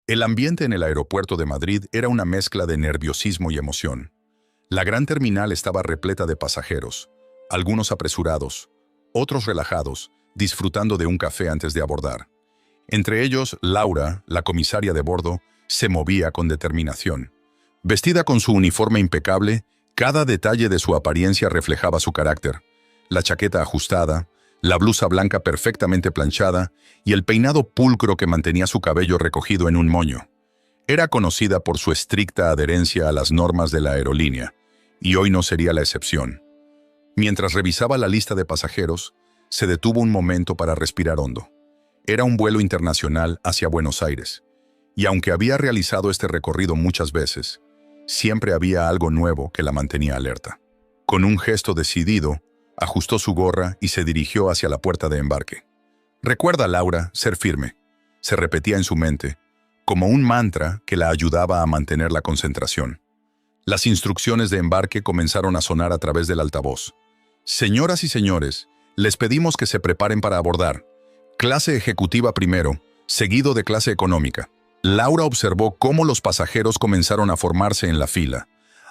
El ambiente en el aeropuerto de Madrid era una mezcla de nerviosismo y emoción. La gran terminal estaba repleta de pasajeros, algunos apresurados, otros relajados, disfrutando de un café antes de abordar. Entre ellos, Laura, la comisaria de bordo, se movía con determinación. Vestida con su uniforme impecable, cada detalle de su apariencia reflejaba su carácter. La chaqueta ajustada, la blusa blanca perfectamente planchada y el peinado pulcro que mantenía su cabello recogido en un moño. Era conocida por su estricta adherencia a las normas de la aerolínea, y hoy no sería la excepción. Mientras revisaba la lista de pasajeros, se detuvo un momento para respirar hondo. Era un vuelo internacional hacia Buenos Aires, y aunque había realizado este recorrido muchas veces, siempre había algo nuevo que la mantenía alerta. Con un gesto decidido, ajustó su gorra y se dirigió hacia la puerta de embarque. «Recuerda, Laura, ser firme», se repetía en su mente, como un mantra que la ayudaba a mantener la concentración. Las instrucciones de embarque comenzaron a sonar a través del altavoz. «Señoras y señores, les pedimos que se preparen para abordar. Clase ejecutiva primero, seguido de clase económica». Laura observó cómo los pasajeros comenzaron a formarse en la fila,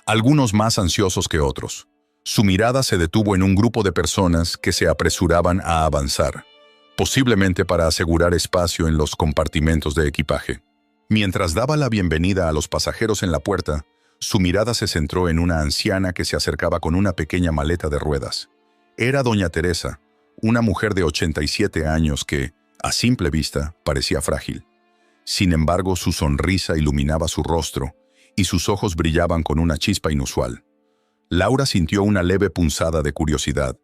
algunos más ansiosos que otros. Su mirada se detuvo en un grupo de personas que se apresuraban a avanzar, posiblemente para asegurar espacio en los compartimentos de equipaje. Mientras daba la bienvenida a los pasajeros en la puerta, su mirada se centró en una anciana que se acercaba con una pequeña maleta de ruedas. Era doña Teresa, una mujer de 87 años que, a simple vista, parecía frágil. Sin embargo, su sonrisa iluminaba su rostro y sus ojos brillaban con una chispa inusual. Laura sintió una leve punzada de curiosidad,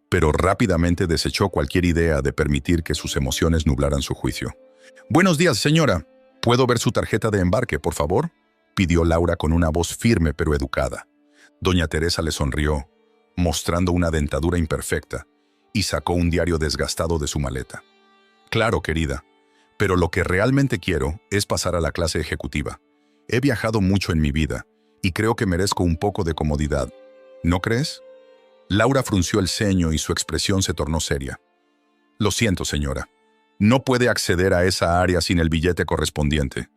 pero rápidamente desechó cualquier idea de permitir que sus emociones nublaran su juicio. «Buenos días, señora. ¿Puedo ver su tarjeta de embarque, por favor?», pidió Laura con una voz firme pero educada. Doña Teresa le sonrió, mostrando una dentadura imperfecta, y sacó un diario desgastado de su maleta. «Claro, querida, pero lo que realmente quiero es pasar a la clase ejecutiva. He viajado mucho en mi vida, y creo que merezco un poco de comodidad. ¿No crees?». Laura frunció el ceño y su expresión se tornó seria. «Lo siento, señora. No puede acceder a esa área sin el billete correspondiente.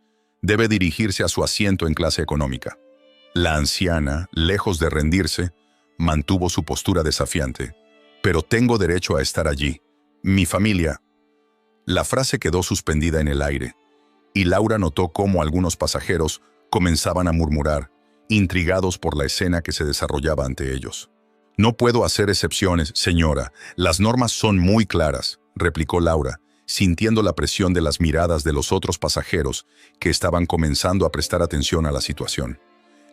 Debe dirigirse a su asiento en clase económica». La anciana, lejos de rendirse, mantuvo su postura desafiante. «Pero tengo derecho a estar allí. Mi familia». La frase quedó suspendida en el aire, y Laura notó cómo algunos pasajeros comenzaban a murmurar, intrigados por la escena que se desarrollaba ante ellos. «No puedo hacer excepciones, señora. Las normas son muy claras», replicó Laura, sintiendo la presión de las miradas de los otros pasajeros que estaban comenzando a prestar atención a la situación.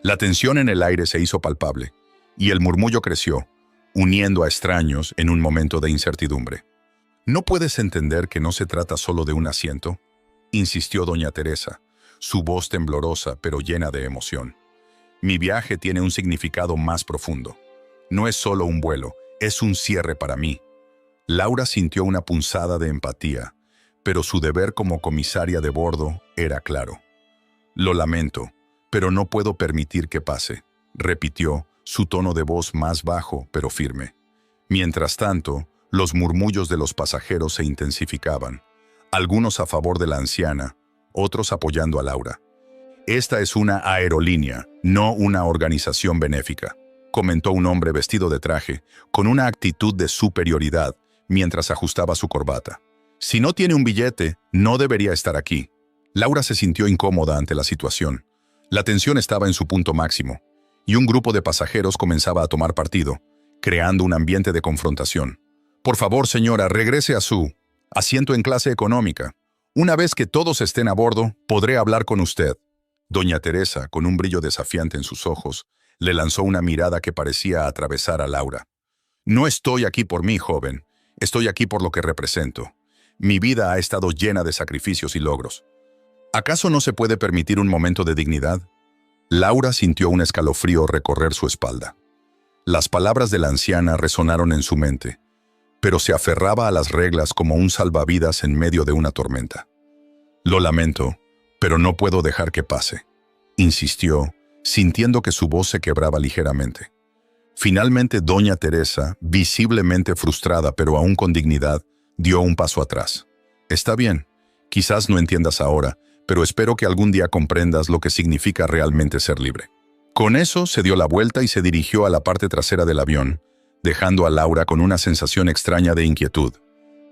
La tensión en el aire se hizo palpable, y el murmullo creció, uniendo a extraños en un momento de incertidumbre. «¿No puedes entender que no se trata solo de un asiento?», insistió doña Teresa, su voz temblorosa pero llena de emoción. «Mi viaje tiene un significado más profundo. No es solo un vuelo, es un cierre para mí». Laura sintió una punzada de empatía, pero su deber como comisaria de bordo era claro. «Lo lamento, pero no puedo permitir que pase», repitió, su tono de voz más bajo pero firme. Mientras tanto, los murmullos de los pasajeros se intensificaban, algunos a favor de la anciana, otros apoyando a Laura. «Esta es una aerolínea, no una organización benéfica», comentó un hombre vestido de traje, con una actitud de superioridad, mientras ajustaba su corbata. «Si no tiene un billete, no debería estar aquí». Laura se sintió incómoda ante la situación. La tensión estaba en su punto máximo, y un grupo de pasajeros comenzaba a tomar partido, creando un ambiente de confrontación. «Por favor, señora, regrese a su asiento en clase económica. Una vez que todos estén a bordo, podré hablar con usted». Doña Teresa, con un brillo desafiante en sus ojos, le lanzó una mirada que parecía atravesar a Laura. «No estoy aquí por mí, joven. Estoy aquí por lo que represento. Mi vida ha estado llena de sacrificios y logros. ¿Acaso no se puede permitir un momento de dignidad?». Laura sintió un escalofrío recorrer su espalda. Las palabras de la anciana resonaron en su mente, pero se aferraba a las reglas como un salvavidas en medio de una tormenta. «Lo lamento, pero no puedo dejar que pase», insistió, sintiendo que su voz se quebraba ligeramente. Finalmente, doña Teresa, visiblemente frustrada pero aún con dignidad, dio un paso atrás. «Está bien, quizás no entiendas ahora, pero espero que algún día comprendas lo que significa realmente ser libre. Con eso se dio la vuelta y se dirigió a la parte trasera del avión, dejando a Laura con una sensación extraña de inquietud.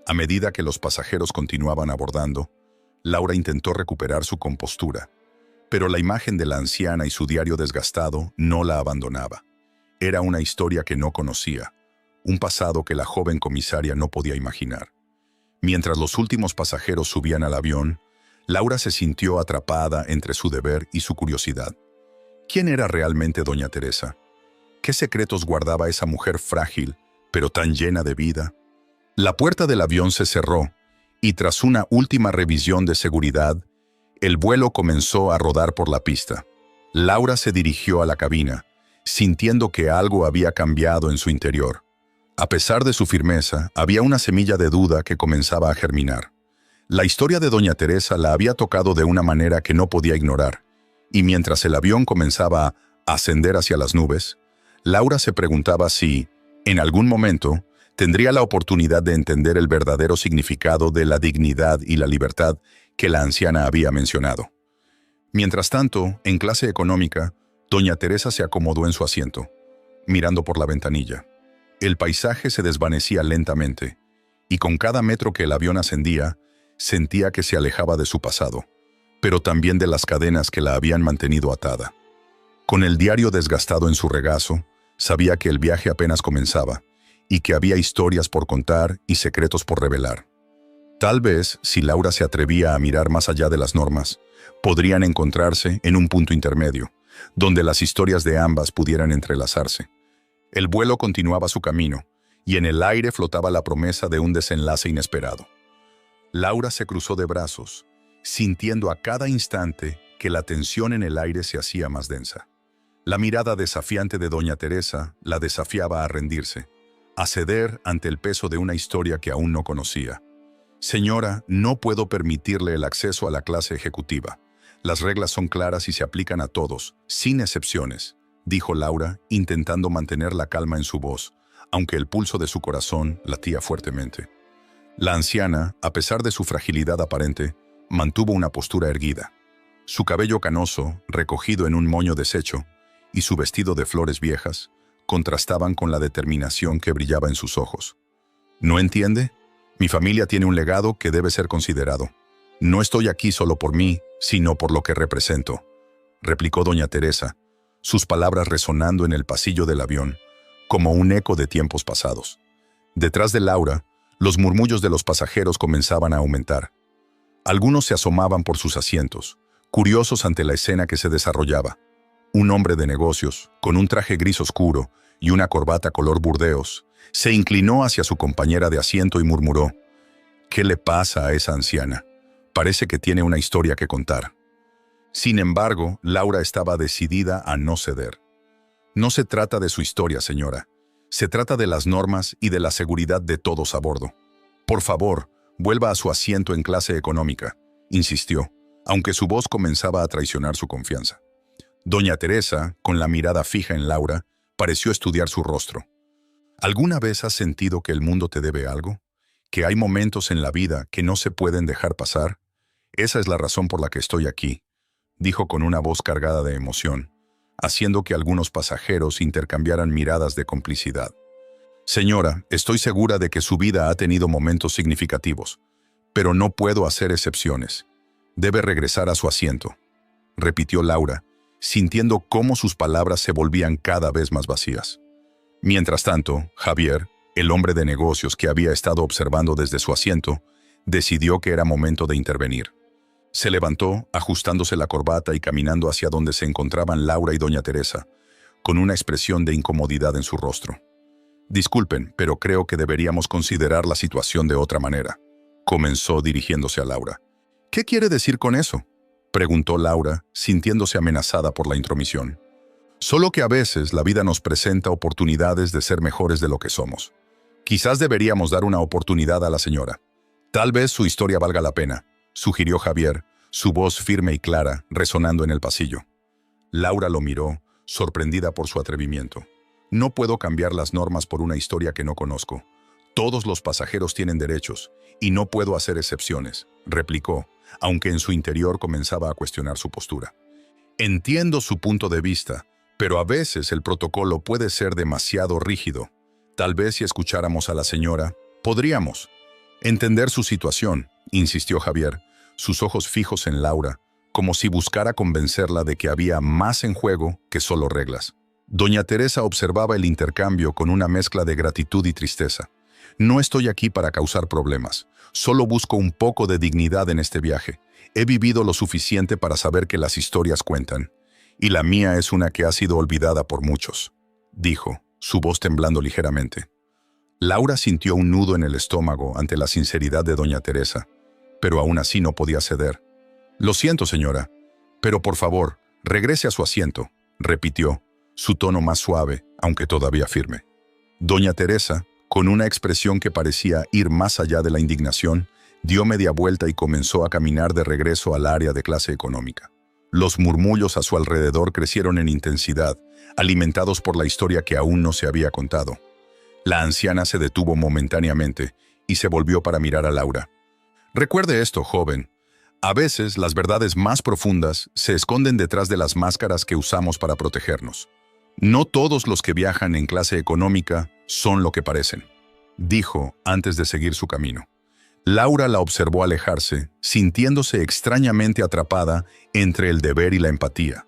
A medida que los pasajeros continuaban abordando, Laura intentó recuperar su compostura, pero la imagen de la anciana y su diario desgastado no la abandonaba. Era una historia que no conocía, un pasado que la joven comisaria no podía imaginar. Mientras los últimos pasajeros subían al avión, Laura se sintió atrapada entre su deber y su curiosidad. ¿Quién era realmente doña Teresa? ¿Qué secretos guardaba esa mujer frágil, pero tan llena de vida? La puerta del avión se cerró, y tras una última revisión de seguridad, el vuelo comenzó a rodar por la pista. Laura se dirigió a la cabina, sintiendo que algo había cambiado en su interior. A pesar de su firmeza, había una semilla de duda que comenzaba a germinar. La historia de doña Teresa la había tocado de una manera que no podía ignorar, y mientras el avión comenzaba a ascender hacia las nubes, Laura se preguntaba si, en algún momento, tendría la oportunidad de entender el verdadero significado de la dignidad y la libertad que la anciana había mencionado. Mientras tanto, en clase económica, doña Teresa se acomodó en su asiento, mirando por la ventanilla. El paisaje se desvanecía lentamente, y con cada metro que el avión ascendía, sentía que se alejaba de su pasado, pero también de las cadenas que la habían mantenido atada. Con el diario desgastado en su regazo, sabía que el viaje apenas comenzaba, y que había historias por contar y secretos por revelar. Tal vez, si Laura se atrevía a mirar más allá de las normas, podrían encontrarse en un punto intermedio, donde las historias de ambas pudieran entrelazarse. El vuelo continuaba su camino, y en el aire flotaba la promesa de un desenlace inesperado. Laura se cruzó de brazos, sintiendo a cada instante que la tensión en el aire se hacía más densa. La mirada desafiante de doña Teresa la desafiaba a rendirse, a ceder ante el peso de una historia que aún no conocía. «Señora, no puedo permitirle el acceso a la clase ejecutiva. Las reglas son claras y se aplican a todos, sin excepciones», dijo Laura, intentando mantener la calma en su voz, aunque el pulso de su corazón latía fuertemente. La anciana, a pesar de su fragilidad aparente, mantuvo una postura erguida. Su cabello canoso, recogido en un moño deshecho, y su vestido de flores viejas, contrastaban con la determinación que brillaba en sus ojos. «¿No entiende? Mi familia tiene un legado que debe ser considerado. No estoy aquí solo por mí, sino por lo que represento», replicó doña Teresa, sus palabras resonando en el pasillo del avión, como un eco de tiempos pasados. Detrás de Laura, los murmullos de los pasajeros comenzaban a aumentar. Algunos se asomaban por sus asientos, curiosos ante la escena que se desarrollaba. Un hombre de negocios, con un traje gris oscuro y una corbata color burdeos, se inclinó hacia su compañera de asiento y murmuró: «¿Qué le pasa a esa anciana? Parece que tiene una historia que contar». Sin embargo, Laura estaba decidida a no ceder. «No se trata de su historia, señora. Se trata de las normas y de la seguridad de todos a bordo. Por favor, vuelva a su asiento en clase económica», insistió, aunque su voz comenzaba a traicionar su confianza. Doña Teresa, con la mirada fija en Laura, pareció estudiar su rostro. ¿Alguna vez has sentido que el mundo te debe algo? ¿Que hay momentos en la vida que no se pueden dejar pasar? Esa es la razón por la que estoy aquí», dijo con una voz cargada de emoción, haciendo que algunos pasajeros intercambiaran miradas de complicidad. «Señora, estoy segura de que su vida ha tenido momentos significativos, pero no puedo hacer excepciones. Debe regresar a su asiento», repitió Laura, sintiendo cómo sus palabras se volvían cada vez más vacías. Mientras tanto, Javier, el hombre de negocios que había estado observando desde su asiento, decidió que era momento de intervenir. Se levantó, ajustándose la corbata y caminando hacia donde se encontraban Laura y doña Teresa, con una expresión de incomodidad en su rostro. «Disculpen, pero creo que deberíamos considerar la situación de otra manera», comenzó dirigiéndose a Laura. «¿Qué quiere decir con eso?», preguntó Laura, sintiéndose amenazada por la intromisión. «Solo que a veces la vida nos presenta oportunidades de ser mejores de lo que somos. Quizás deberíamos dar una oportunidad a la señora. Tal vez su historia valga la pena», sugirió Javier, su voz firme y clara, resonando en el pasillo. Laura lo miró, sorprendida por su atrevimiento. «No puedo cambiar las normas por una historia que no conozco. Todos los pasajeros tienen derechos, y no puedo hacer excepciones», replicó, aunque en su interior comenzaba a cuestionar su postura. Entiendo su punto de vista, pero a veces el protocolo puede ser demasiado rígido. Tal vez si escucháramos a la señora, podríamos entender su situación, insistió Javier, sus ojos fijos en Laura, como si buscara convencerla de que había más en juego que solo reglas. Doña Teresa observaba el intercambio con una mezcla de gratitud y tristeza. No estoy aquí para causar problemas, solo busco un poco de dignidad en este viaje. He vivido lo suficiente para saber que las historias cuentan, y la mía es una que ha sido olvidada por muchos, dijo, su voz temblando ligeramente. Laura sintió un nudo en el estómago ante la sinceridad de doña Teresa, pero aún así no podía ceder. Lo siento, señora, pero por favor, regrese a su asiento, repitió, su tono más suave, aunque todavía firme. Doña Teresa, con una expresión que parecía ir más allá de la indignación, dio media vuelta y comenzó a caminar de regreso al área de clase económica. Los murmullos a su alrededor crecieron en intensidad, alimentados por la historia que aún no se había contado. La anciana se detuvo momentáneamente y se volvió para mirar a Laura. Recuerde esto, joven. A veces las verdades más profundas se esconden detrás de las máscaras que usamos para protegernos. No todos los que viajan en clase económica son lo que parecen, dijo antes de seguir su camino. Laura la observó alejarse, sintiéndose extrañamente atrapada entre el deber y la empatía.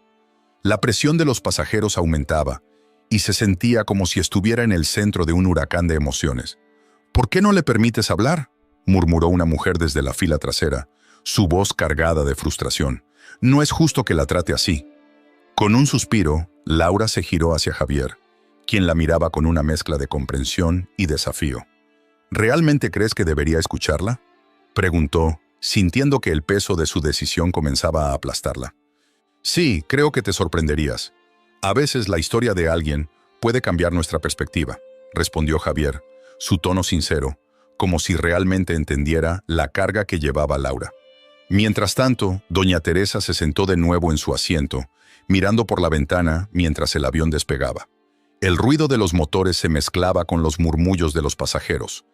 La presión de los pasajeros aumentaba y se sentía como si estuviera en el centro de un huracán de emociones. ¿Por qué no le permites hablar?, murmuró una mujer desde la fila trasera, su voz cargada de frustración. No es justo que la trate así. Con un suspiro, Laura se giró hacia Javier, quien la miraba con una mezcla de comprensión y desafío. ¿Realmente crees que debería escucharla?, preguntó, sintiendo que el peso de su decisión comenzaba a aplastarla. Sí, creo que te sorprenderías. A veces la historia de alguien puede cambiar nuestra perspectiva, respondió Javier, su tono sincero, como si realmente entendiera la carga que llevaba Laura. Mientras tanto, doña Teresa se sentó de nuevo en su asiento, mirando por la ventana mientras el avión despegaba. El ruido de los motores se mezclaba con los murmullos de los pasajeros,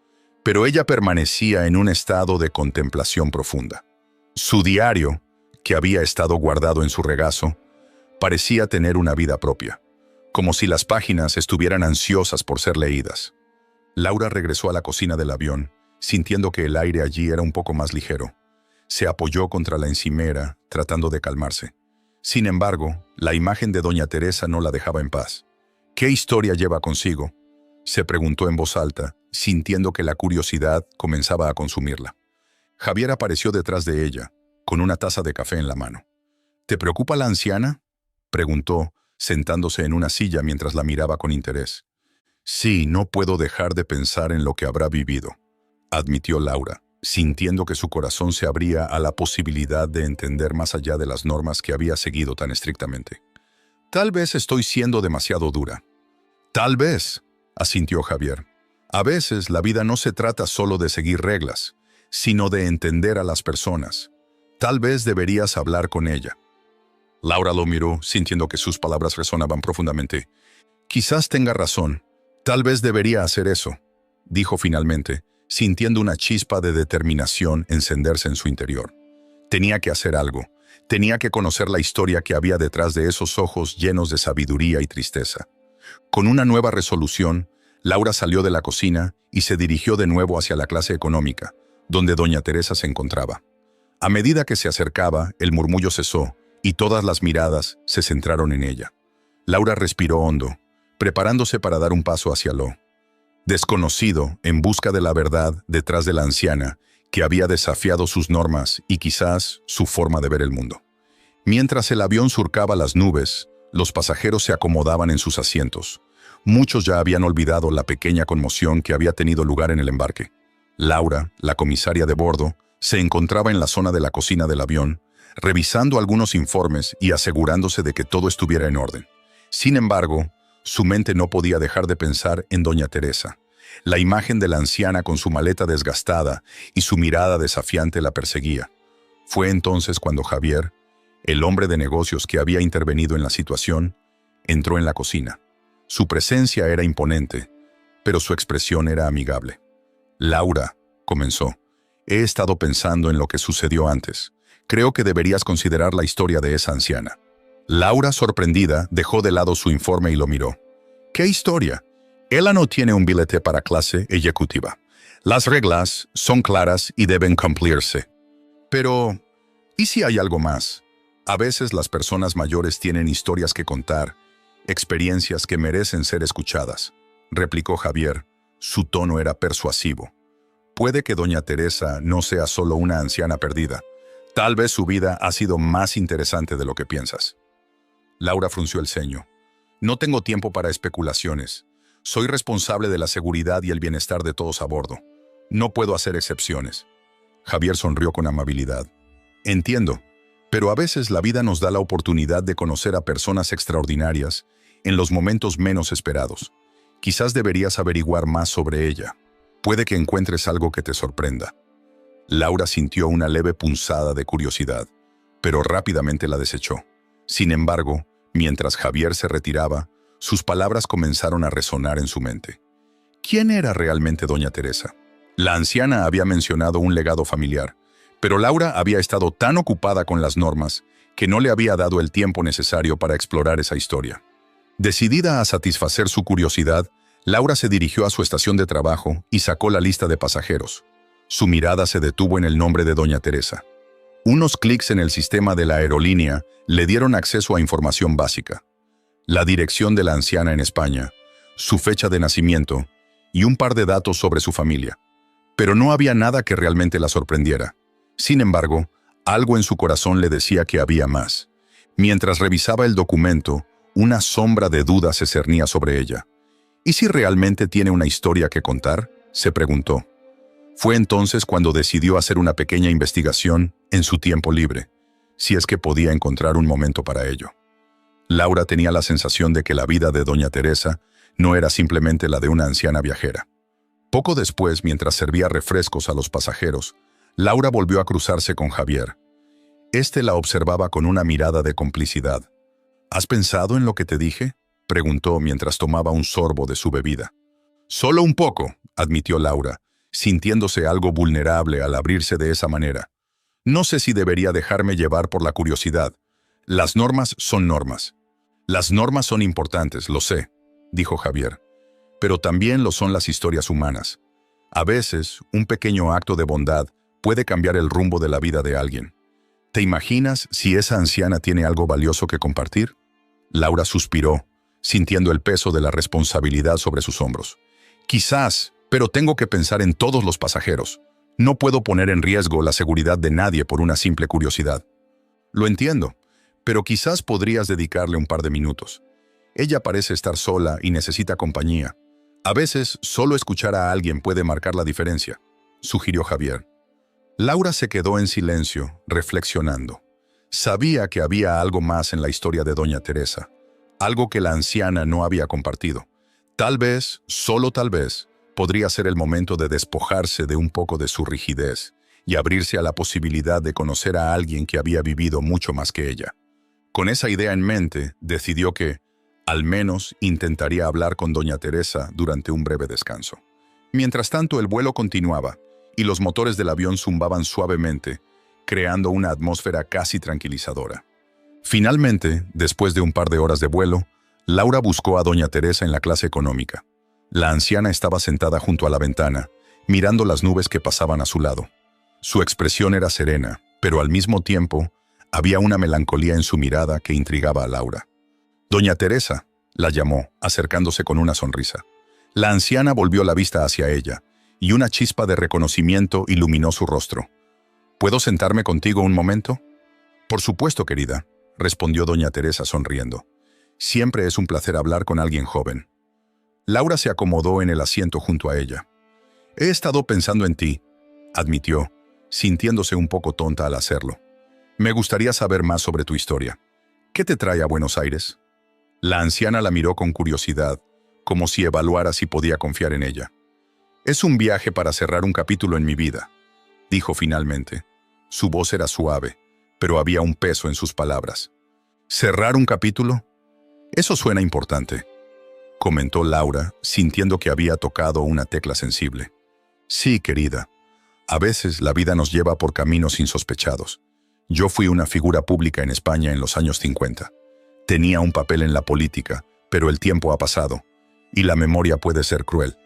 pero ella permanecía en un estado de contemplación profunda. Su diario, que había estado guardado en su regazo, parecía tener una vida propia, como si las páginas estuvieran ansiosas por ser leídas. Laura regresó a la cocina del avión, sintiendo que el aire allí era un poco más ligero. Se apoyó contra la encimera, tratando de calmarse. Sin embargo, la imagen de doña Teresa no la dejaba en paz. ¿Qué historia lleva consigo?, se preguntó en voz alta, sintiendo que la curiosidad comenzaba a consumirla. Javier apareció detrás de ella, con una taza de café en la mano. ¿Te preocupa la anciana?, preguntó, sentándose en una silla mientras la miraba con interés. Sí, no puedo dejar de pensar en lo que habrá vivido, admitió Laura, sintiendo que su corazón se abría a la posibilidad de entender más allá de las normas que había seguido tan estrictamente. Tal vez estoy siendo demasiado dura. Tal vez, asintió Javier. A veces la vida no se trata solo de seguir reglas, sino de entender a las personas. Tal vez deberías hablar con ella. Laura lo miró, sintiendo que sus palabras resonaban profundamente. Quizás tenga razón. Tal vez debería hacer eso, dijo finalmente, sintiendo una chispa de determinación encenderse en su interior. Tenía que hacer algo. Tenía que conocer la historia que había detrás de esos ojos llenos de sabiduría y tristeza. Con una nueva resolución, Laura salió de la cocina y se dirigió de nuevo hacia la clase económica, donde doña Teresa se encontraba. A medida que se acercaba, el murmullo cesó y todas las miradas se centraron en ella. Laura respiró hondo, preparándose para dar un paso hacia lo desconocido, en busca de la verdad detrás de la anciana, que había desafiado sus normas y quizás su forma de ver el mundo. Mientras el avión surcaba las nubes, los pasajeros se acomodaban en sus asientos. Muchos ya habían olvidado la pequeña conmoción que había tenido lugar en el embarque. Laura, la comisaria de bordo, se encontraba en la zona de la cocina del avión, revisando algunos informes y asegurándose de que todo estuviera en orden. Sin embargo, su mente no podía dejar de pensar en doña Teresa. La imagen de la anciana con su maleta desgastada y su mirada desafiante la perseguía. Fue entonces cuando Javier, el hombre de negocios que había intervenido en la situación, entró en la cocina. Su presencia era imponente, pero su expresión era amigable. Laura, comenzó, he estado pensando en lo que sucedió antes. Creo que deberías considerar la historia de esa anciana. Laura, sorprendida, dejó de lado su informe y lo miró. ¿Qué historia? Ella no tiene un billete para clase ejecutiva. Las reglas son claras y deben cumplirse. Pero, ¿y si hay algo más? A veces las personas mayores tienen historias que contar, experiencias que merecen ser escuchadas, replicó Javier. Su tono era persuasivo. Puede que doña Teresa no sea solo una anciana perdida. Tal vez su vida ha sido más interesante de lo que piensas. Laura frunció el ceño. No tengo tiempo para especulaciones. Soy responsable de la seguridad y el bienestar de todos a bordo. No puedo hacer excepciones. Javier sonrió con amabilidad. Entiendo, pero a veces la vida nos da la oportunidad de conocer a personas extraordinarias en los momentos menos esperados. Quizás deberías averiguar más sobre ella. Puede que encuentres algo que te sorprenda. Laura sintió una leve punzada de curiosidad, pero rápidamente la desechó. Sin embargo, mientras Javier se retiraba, sus palabras comenzaron a resonar en su mente. ¿Quién era realmente doña Teresa? La anciana había mencionado un legado familiar, pero Laura había estado tan ocupada con las normas que no le había dado el tiempo necesario para explorar esa historia. Decidida a satisfacer su curiosidad, Laura se dirigió a su estación de trabajo y sacó la lista de pasajeros. Su mirada se detuvo en el nombre de doña Teresa. Unos clics en el sistema de la aerolínea le dieron acceso a información básica. La dirección de la anciana en España, su fecha de nacimiento y un par de datos sobre su familia. Pero no había nada que realmente la sorprendiera. Sin embargo, algo en su corazón le decía que había más. Mientras revisaba el documento, una sombra de duda se cernía sobre ella. ¿Y si realmente tiene una historia que contar?, se preguntó. Fue entonces cuando decidió hacer una pequeña investigación en su tiempo libre, si es que podía encontrar un momento para ello. Laura tenía la sensación de que la vida de doña Teresa no era simplemente la de una anciana viajera. Poco después, mientras servía refrescos a los pasajeros, Laura volvió a cruzarse con Javier. Este la observaba con una mirada de complicidad. ¿Has pensado en lo que te dije?, preguntó mientras tomaba un sorbo de su bebida. Solo un poco, admitió Laura, sintiéndose algo vulnerable al abrirse de esa manera. No sé si debería dejarme llevar por la curiosidad. Las normas son normas. Las normas son importantes, lo sé, dijo Javier. Pero también lo son las historias humanas. A veces, un pequeño acto de bondad puede cambiar el rumbo de la vida de alguien. ¿Te imaginas si esa anciana tiene algo valioso que compartir? Laura suspiró, sintiendo el peso de la responsabilidad sobre sus hombros. Quizás, pero tengo que pensar en todos los pasajeros. No puedo poner en riesgo la seguridad de nadie por una simple curiosidad. Lo entiendo, pero quizás podrías dedicarle un par de minutos. Ella parece estar sola y necesita compañía. A veces, solo escuchar a alguien puede marcar la diferencia, sugirió Javier. Laura se quedó en silencio, reflexionando. Sabía que había algo más en la historia de doña Teresa, algo que la anciana no había compartido. Tal vez, solo tal vez, podría ser el momento de despojarse de un poco de su rigidez y abrirse a la posibilidad de conocer a alguien que había vivido mucho más que ella. Con esa idea en mente, decidió que, al menos, intentaría hablar con doña Teresa durante un breve descanso. Mientras tanto, el vuelo continuaba, y los motores del avión zumbaban suavemente, creando una atmósfera casi tranquilizadora. Finalmente, después de un par de horas de vuelo, Laura buscó a doña Teresa en la clase económica. La anciana estaba sentada junto a la ventana, mirando las nubes que pasaban a su lado. Su expresión era serena, pero al mismo tiempo, había una melancolía en su mirada que intrigaba a Laura. «Doña Teresa», la llamó, acercándose con una sonrisa. La anciana volvió la vista hacia ella, y una chispa de reconocimiento iluminó su rostro. «¿Puedo sentarme contigo un momento?» «Por supuesto, querida», respondió doña Teresa sonriendo. «Siempre es un placer hablar con alguien joven». Laura se acomodó en el asiento junto a ella. «He estado pensando en ti», admitió, sintiéndose un poco tonta al hacerlo. «Me gustaría saber más sobre tu historia. ¿Qué te trae a Buenos Aires?» La anciana la miró con curiosidad, como si evaluara si podía confiar en ella. «Es un viaje para cerrar un capítulo en mi vida», dijo finalmente. Su voz era suave, pero había un peso en sus palabras. «¿Cerrar un capítulo? Eso suena importante», comentó Laura, sintiendo que había tocado una tecla sensible. «Sí, querida. A veces la vida nos lleva por caminos insospechados. Yo fui una figura pública en España en los años 50. Tenía un papel en la política, pero el tiempo ha pasado, y la memoria puede ser cruel,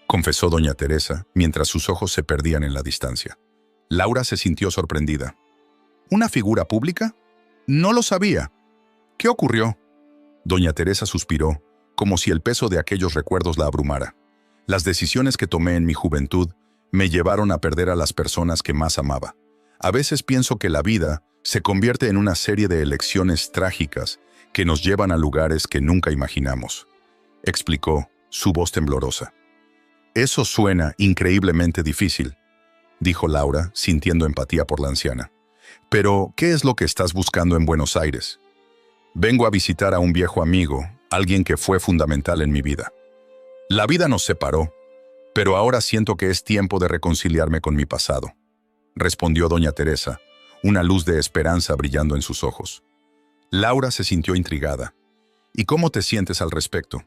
confesó doña Teresa, mientras sus ojos se perdían en la distancia. Laura se sintió sorprendida. ¿Una figura pública? No lo sabía. ¿Qué ocurrió? Doña Teresa suspiró, como si el peso de aquellos recuerdos la abrumara. Las decisiones que tomé en mi juventud me llevaron a perder a las personas que más amaba. A veces pienso que la vida se convierte en una serie de elecciones trágicas que nos llevan a lugares que nunca imaginamos, explicó, su voz temblorosa. Eso suena increíblemente difícil, dijo Laura, sintiendo empatía por la anciana. Pero, ¿qué es lo que estás buscando en Buenos Aires? Vengo a visitar a un viejo amigo, alguien que fue fundamental en mi vida. La vida nos separó, pero ahora siento que es tiempo de reconciliarme con mi pasado, respondió doña Teresa, una luz de esperanza brillando en sus ojos. Laura se sintió intrigada. ¿Y cómo te sientes al respecto?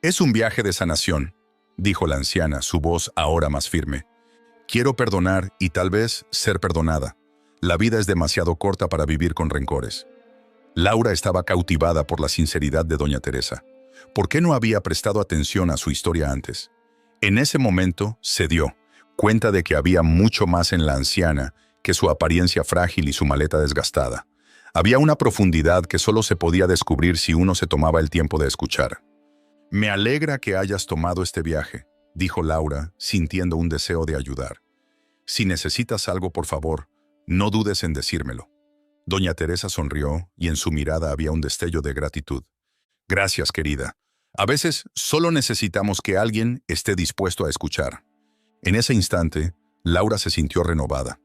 Es un viaje de sanación, dijo la anciana, su voz ahora más firme. Quiero perdonar y tal vez ser perdonada. La vida es demasiado corta para vivir con rencores. Laura estaba cautivada por la sinceridad de doña Teresa. ¿Por qué no había prestado atención a su historia antes? En ese momento se dio cuenta de que había mucho más en la anciana que su apariencia frágil y su maleta desgastada. Había una profundidad que solo se podía descubrir si uno se tomaba el tiempo de escuchar. Me alegra que hayas tomado este viaje, dijo Laura, sintiendo un deseo de ayudar. Si necesitas algo, por favor, no dudes en decírmelo. Doña Teresa sonrió y en su mirada había un destello de gratitud. Gracias, querida. A veces solo necesitamos que alguien esté dispuesto a escuchar. En ese instante, Laura se sintió renovada.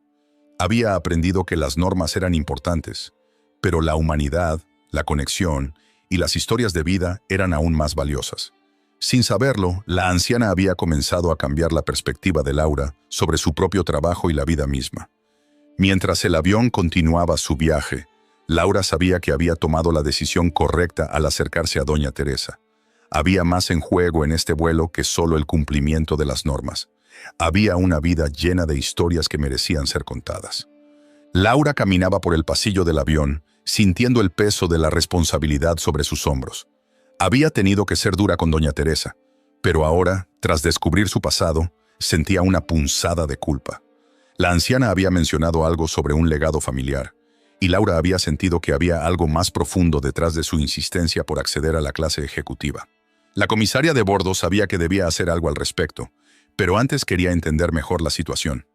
Había aprendido que las normas eran importantes, pero la humanidad, la conexión y las historias de vida eran aún más valiosas. Sin saberlo, la anciana había comenzado a cambiar la perspectiva de Laura sobre su propio trabajo y la vida misma. Mientras el avión continuaba su viaje, Laura sabía que había tomado la decisión correcta al acercarse a doña Teresa. Había más en juego en este vuelo que solo el cumplimiento de las normas. Había una vida llena de historias que merecían ser contadas. Laura caminaba por el pasillo del avión, sintiendo el peso de la responsabilidad sobre sus hombros. Había tenido que ser dura con doña Teresa, pero ahora, tras descubrir su pasado, sentía una punzada de culpa. La anciana había mencionado algo sobre un legado familiar, y Laura había sentido que había algo más profundo detrás de su insistencia por acceder a la clase ejecutiva. La comisaria de bordo sabía que debía hacer algo al respecto, pero antes quería entender mejor la situación.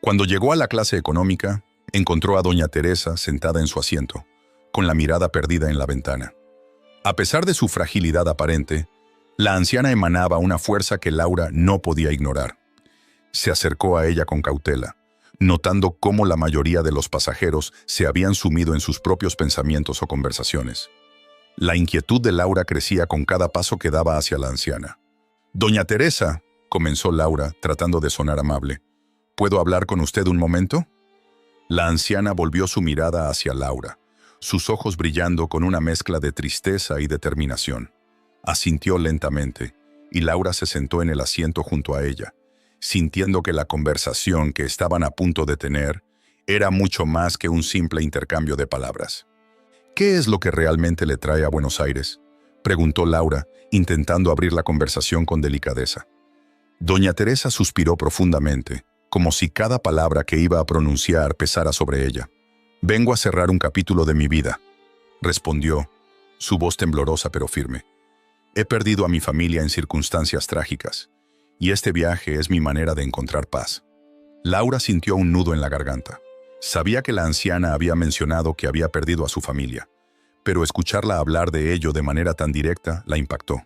Cuando llegó a la clase económica, encontró a doña Teresa sentada en su asiento, con la mirada perdida en la ventana. A pesar de su fragilidad aparente, la anciana emanaba una fuerza que Laura no podía ignorar. Se acercó a ella con cautela, notando cómo la mayoría de los pasajeros se habían sumido en sus propios pensamientos o conversaciones. La inquietud de Laura crecía con cada paso que daba hacia la anciana. «Doña Teresa», comenzó Laura, tratando de sonar amable, «¿puedo hablar con usted un momento?» La anciana volvió su mirada hacia Laura, sus ojos brillando con una mezcla de tristeza y determinación. Asintió lentamente, y Laura se sentó en el asiento junto a ella, sintiendo que la conversación que estaban a punto de tener era mucho más que un simple intercambio de palabras. «¿Qué es lo que realmente le trae a Buenos Aires?», preguntó Laura, intentando abrir la conversación con delicadeza. Doña Teresa suspiró profundamente, como si cada palabra que iba a pronunciar pesara sobre ella. «Vengo a cerrar un capítulo de mi vida», respondió, su voz temblorosa pero firme. «He perdido a mi familia en circunstancias trágicas, y este viaje es mi manera de encontrar paz». Laura sintió un nudo en la garganta. Sabía que la anciana había mencionado que había perdido a su familia, pero escucharla hablar de ello de manera tan directa la impactó.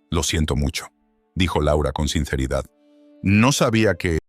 «Lo siento mucho», dijo Laura con sinceridad. «No sabía que